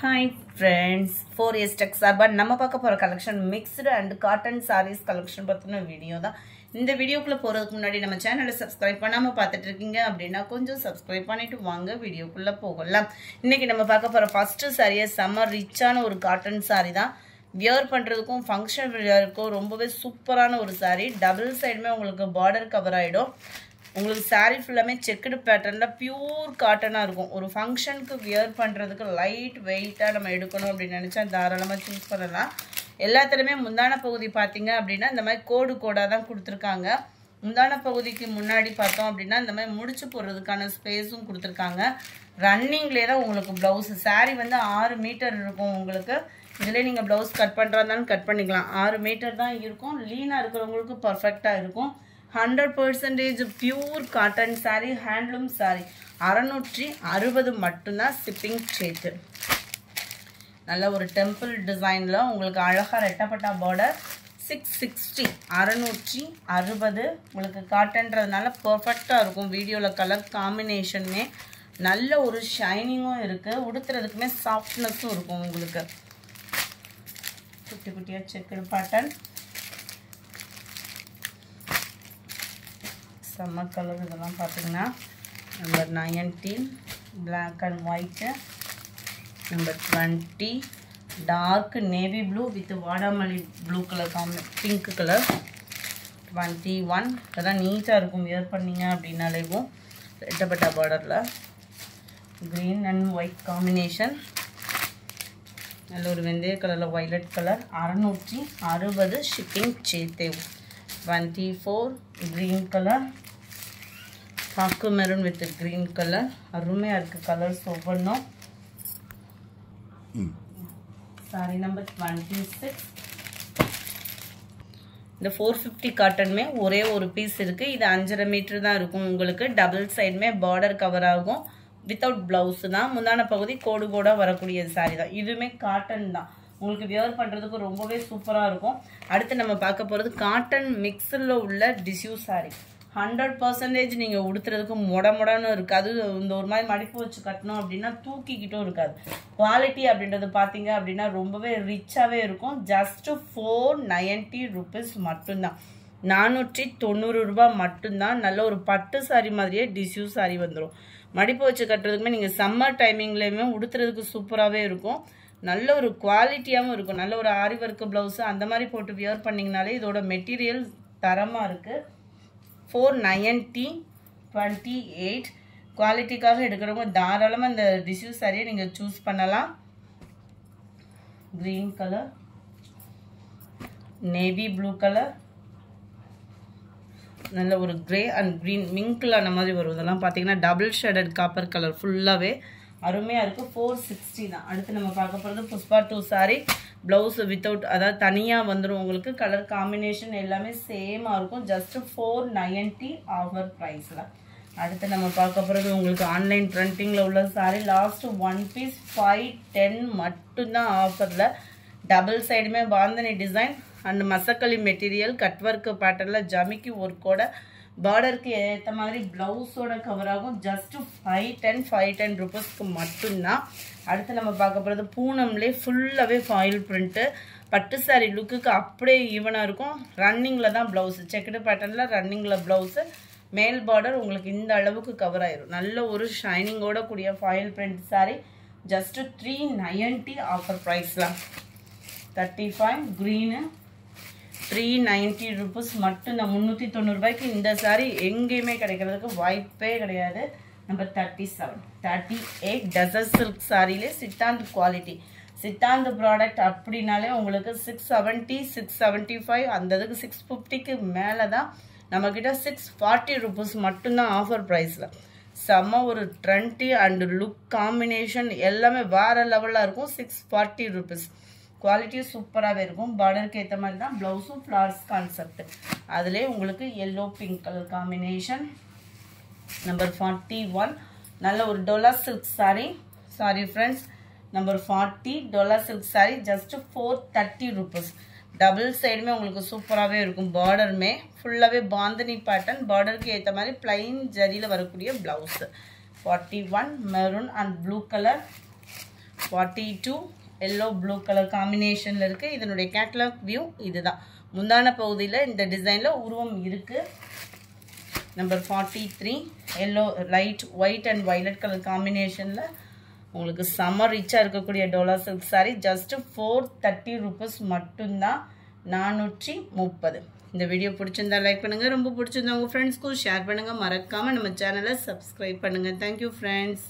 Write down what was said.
Hi friends, 4S Tech சார்பா நம்ம பார்க்க போற collection mixed and cotton sarees collection பத்தின வீடியோ தான். இந்த வீடியோக்குள்ள போறதுக்கு முன்னாடி நம்ம சேனலை சப்ஸ்கிரைப் பண்ணாம பார்த்துட்டு இருக்கீங்க அப்படின்னா கொஞ்சம் சப்ஸ்கிரைப் பண்ணிட்டு வாங்க வீடியோக்குள்ள போகலாம். இன்னைக்கு நம்ம பார்க்க போற ஃபர்ஸ்ட் saree சம்மர் ரிச்சான ஒரு காட்டன் saree தான். வியர் பண்றதுக்கும் ஃபங்க்ஷன் வியருக்கும் ரொம்பவே சூப்பரான ஒரு saree. டபுள் சைடுமே உங்களுக்கு பார்டர் கவர் ஆயிடும். உங்களுக்கு saree ஃபுல்லாமே செக்குடு பேட்டர்ன்ல பியூர் காட்டனா இருக்கும். ஒரு ஃபங்க்ஷனுக்கு வியர் பண்றதுக்கு லைட் வெயிட்டா நம்ம எடுக்கணும் அப்படி நினைச்சா தாராளமா சூஸ் பண்ணலாம். எல்லாத்துலயுமே முந்தான பகுதி பாத்தீங்க அப்படின்னா இந்த மாதிரி கோடு கோடா தான் கொடுத்திருக்காங்க. முந்தான பகுதிக்கு முன்னாடி பார்த்தோம் அப்படின்னா இந்த மாதிரி முடிச்சு போடுறதுக்கான ஸ்பேஸும் கொடுத்திருக்காங்க. ரன்னிங்லயே தான் உங்களுக்கு பிளவுஸ் saree வந்து 6 மீட்டர் இருக்கும். உங்களுக்கு இதுல நீங்க பிளவுஸ் கட் பண்றதாலும் கட் பண்ணிக்கலாம். 6 மீட்டர் தான் இருக்கும். லீனா இருக்கிறவங்களுக்கு பர்ஃபெக்ட்டா இருக்கும். 100% pure cotton saree, handloom saree. 660 மட்டும்தான் ஷிப்பிங் சேர்த்து. நல்ல ஒரு டெம்பிள் டிசைன்ல உங்களுக்கு அழகா ரெட்டப்பட்டா பார்டர். 660 660 உங்களுக்கு காட்டன்றதுனால பர்ஃபெக்டா இருக்கும். வீடியோல கலர் காம்பினேஷனுமே நல்ல ஒரு ஷைனிங்கும் இருக்கு. உடுத்துறதுக்குமே சாஃப்ட்னஸும் இருக்கும். உங்களுக்கு குட்டி குட்டியா செக்குடு பேட்டர்ன், செம்ம கலர். இதெல்லாம் பார்த்தீங்கன்னா number 19 black and white, number 20 dark navy blue with வாடாமல்லி ப்ளூ கலர் பிங்க் கலர், 21 இதெல்லாம் நீட்டாக இருக்கும். வியர் பண்ணிங்க அப்படின்னாலேவும் ரெட்டப்பட்டா பார்டரில் க்ரீன் அண்ட் ஒயிட் காம்பினேஷன். நல்ல ஒரு வெந்தய கலரில் வயலட் கலர். 660 ஷிப்பிங் சேர்த்தே. 24 green color, பாக்கு மெரூன் வித் green color. அருமையா இருக்கு கலர்ஸ் ஒவ்வொன்றும். Sorry number 26. இந்த 450 காட்டனுமே ஒரே ஒரு பீஸ் இருக்கு. இது 5.5 மீட்டர் தான் இருக்கும். உங்களுக்கு டபுள் சைடுமே பார்டர் கவர் ஆகும். வித்தவுட் பிளவுஸ் தான். முந்தான பகுதி கோடு கோடா வரக்கூடிய சாரி தான். இதுவுமே காட்டன் தான். உங்களுக்கு வியர் பண்றதுக்கு ரொம்பவே சூப்பரா இருக்கும். அடுத்து நம்ம பார்க்க போறது காட்டன் மிக்ஸ்ல உள்ள டிஷ்யூ சாரி. 100% நீங்க உடுத்துறதுக்கு மொடமொடன்னு இருக்காது. இந்த ஒரு மாதிரி மடிப்பு வச்சு கட்டணும் அப்படின்னா தூக்கிக்கிட்டும் இருக்காது. குவாலிட்டி அப்படின்றது பாத்தீங்க அப்படின்னா ரொம்பவே ரிச்சாவே இருக்கும். ஜஸ்ட் 490 rupees மட்டும்தான். 490 ரூபாய் மட்டும்தான். நல்ல ஒரு பட்டு சாரி மாதிரியே டிஷ்யூ சாரி வந்துடும். மடிப்பு வச்சு கட்டுறதுக்குமே நீங்க சம்மர் டைமிங்லயுமே உடுத்துறதுக்கு சூப்பராகவே இருக்கும். நல்ல ஒரு குவாலிட்டியாகவும் இருக்கும். நல்ல ஒரு ஆரி ஒர்க் பிளவுஸ் அந்த மாதிரி போட்டு வியர் பண்ணிங்கனாலே இதோட மெட்டீரியல் தரமாக இருக்குது. 490 28 குவாலிட்டிக்காக எடுக்கிறவங்க தாராளமாக இந்த டிஷ்யூ சாரியை நீங்கள் சூஸ் பண்ணலாம். Green colour, navy blue colour, நல்ல ஒரு கிரே அண்ட் க்ரீன் மிங்கிளான மாதிரி வரும். இதெல்லாம் பார்த்தீங்கன்னா டபுள் ஷேடட் காப்பர் கலர் ஃபுல்லாகவே அருமையாக இருக்குது. 460 தான். அடுத்து நம்ம பார்க்க போகிறது புஷ்பா 2 சாரி. ப்ளவுஸ் வித்தவுட், அதாவது தனியாக வந்துடும். உங்களுக்கு கலர் காம்பினேஷன் எல்லாமே சேமாக இருக்கும். ஜஸ்ட் 490 ஆஃபர் ப்ரைஸில். அடுத்து நம்ம பார்க்க போகிறது உங்களுக்கு ஆன்லைன் ப்ரிண்டிங்கில் உள்ள சாரி. லாஸ்ட் 1 பீஸ் 510 மட்டும்தான் ஆஃபரில். டபுள் சைடுமே bandhani design and masakali material, cut work பேட்டர்னில் ஜமிக்கி ஒர்க்கோட பார்டருக்கு ஏற்ற மாதிரி பிளவுஸோட கவர் ஆகும். ஜஸ்ட் 510 ரூபீஸ்க்கு மட்டும்தான். அடுத்து நம்ம பார்க்க போகிறது பூனம்லே ஃபுல்லாகவே ஃபாயில் பிரிண்ட்டு. பட்டு சாரி லுக்குக்கு அப்படியே ஈவனாக இருக்கும். ரன்னிங்கில் தான் ப்ளவுஸு, செக்குடு பேட்டர்னில் ரன்னிங்கில் ப்ளவுஸு. மேல் பார்டர் உங்களுக்கு இந்த அளவுக்கு கவர் ஆயிரும். நல்ல ஒரு ஷைனிங்கோட கூடிய foil print sorry. Just 390 offer ப்ரைஸில். 35 க்ரீனு 390 rupees மட்டும்தான். 390 ரூபாய்க்கு இந்த சாரி எங்கேயுமே கிடைக்கிறதுக்கு வாய்ப்பே கிடையாது. நம்பர் 37 38 டசர் சில்க் சாரியிலே சித்தாந்த் குவாலிட்டி. சித்தாந்த் ப்ராடக்ட் அப்படின்னாலே உங்களுக்கு 670 675 அந்த இதுக்கு 650க்கு மேலே தான். நம்மக்கிட்ட 640 rupees மட்டும்தான் ஆஃபர் ப்ரைஸில். செம்ம ஒரு ட்ரெண்டி அண்ட் லுக் காம்பினேஷன் எல்லாமே வேறு லெவலில் இருக்கும். 640 rupees. குவாலிட்டி சூப்பராகவே இருக்கும். பார்டருக்கு ஏற்ற மாதிரி தான் ப்ளவுஸும் ஃப்ளார்ஸ் கான்செப்ட். அதிலே உங்களுக்கு yellow pink colour combination. Number 41 நல்ல ஒரு Dola silk sorry. Sorry friends, number 40 Dola silk sorry. Just 430 rupees. Double சைடுமே உங்களுக்கு சூப்பராகவே இருக்கும். பார்டருமே ஃபுல்லாகவே பாந்தனி பேட்டர்ன். பார்டருக்கு ஏற்ற மாதிரி பிளைன் ஜரியில் வரக்கூடிய blouse. 41 maroon and blue colour. 42 yellow blue colour காம்பினேஷனில் இருக்குது. இதனுடைய கேட்லாக் வியூ இதுதான். முந்தான பகுதியில் இந்த டிசைனில் உருவம் இருக்குது. Number 43 yellow light white and violet colour காம்பினேஷனில் உங்களுக்கு செம்ம ரிச்சாக இருக்கக்கூடிய Dola silk sari. Just 430 rupees மட்டும்தான். 430. இந்த வீடியோ பிடிச்சிருந்தா லைக் பண்ணுங்கள், ரொம்ப பிடிச்சிருந்தா உங்கள் ஃப்ரெண்ட்ஸ்க்கும் ஷேர் பண்ணுங்கள். மறக்காமல் நம்ம சேனலை சப்ஸ்கிரைப் பண்ணுங்கள். Thank you friends.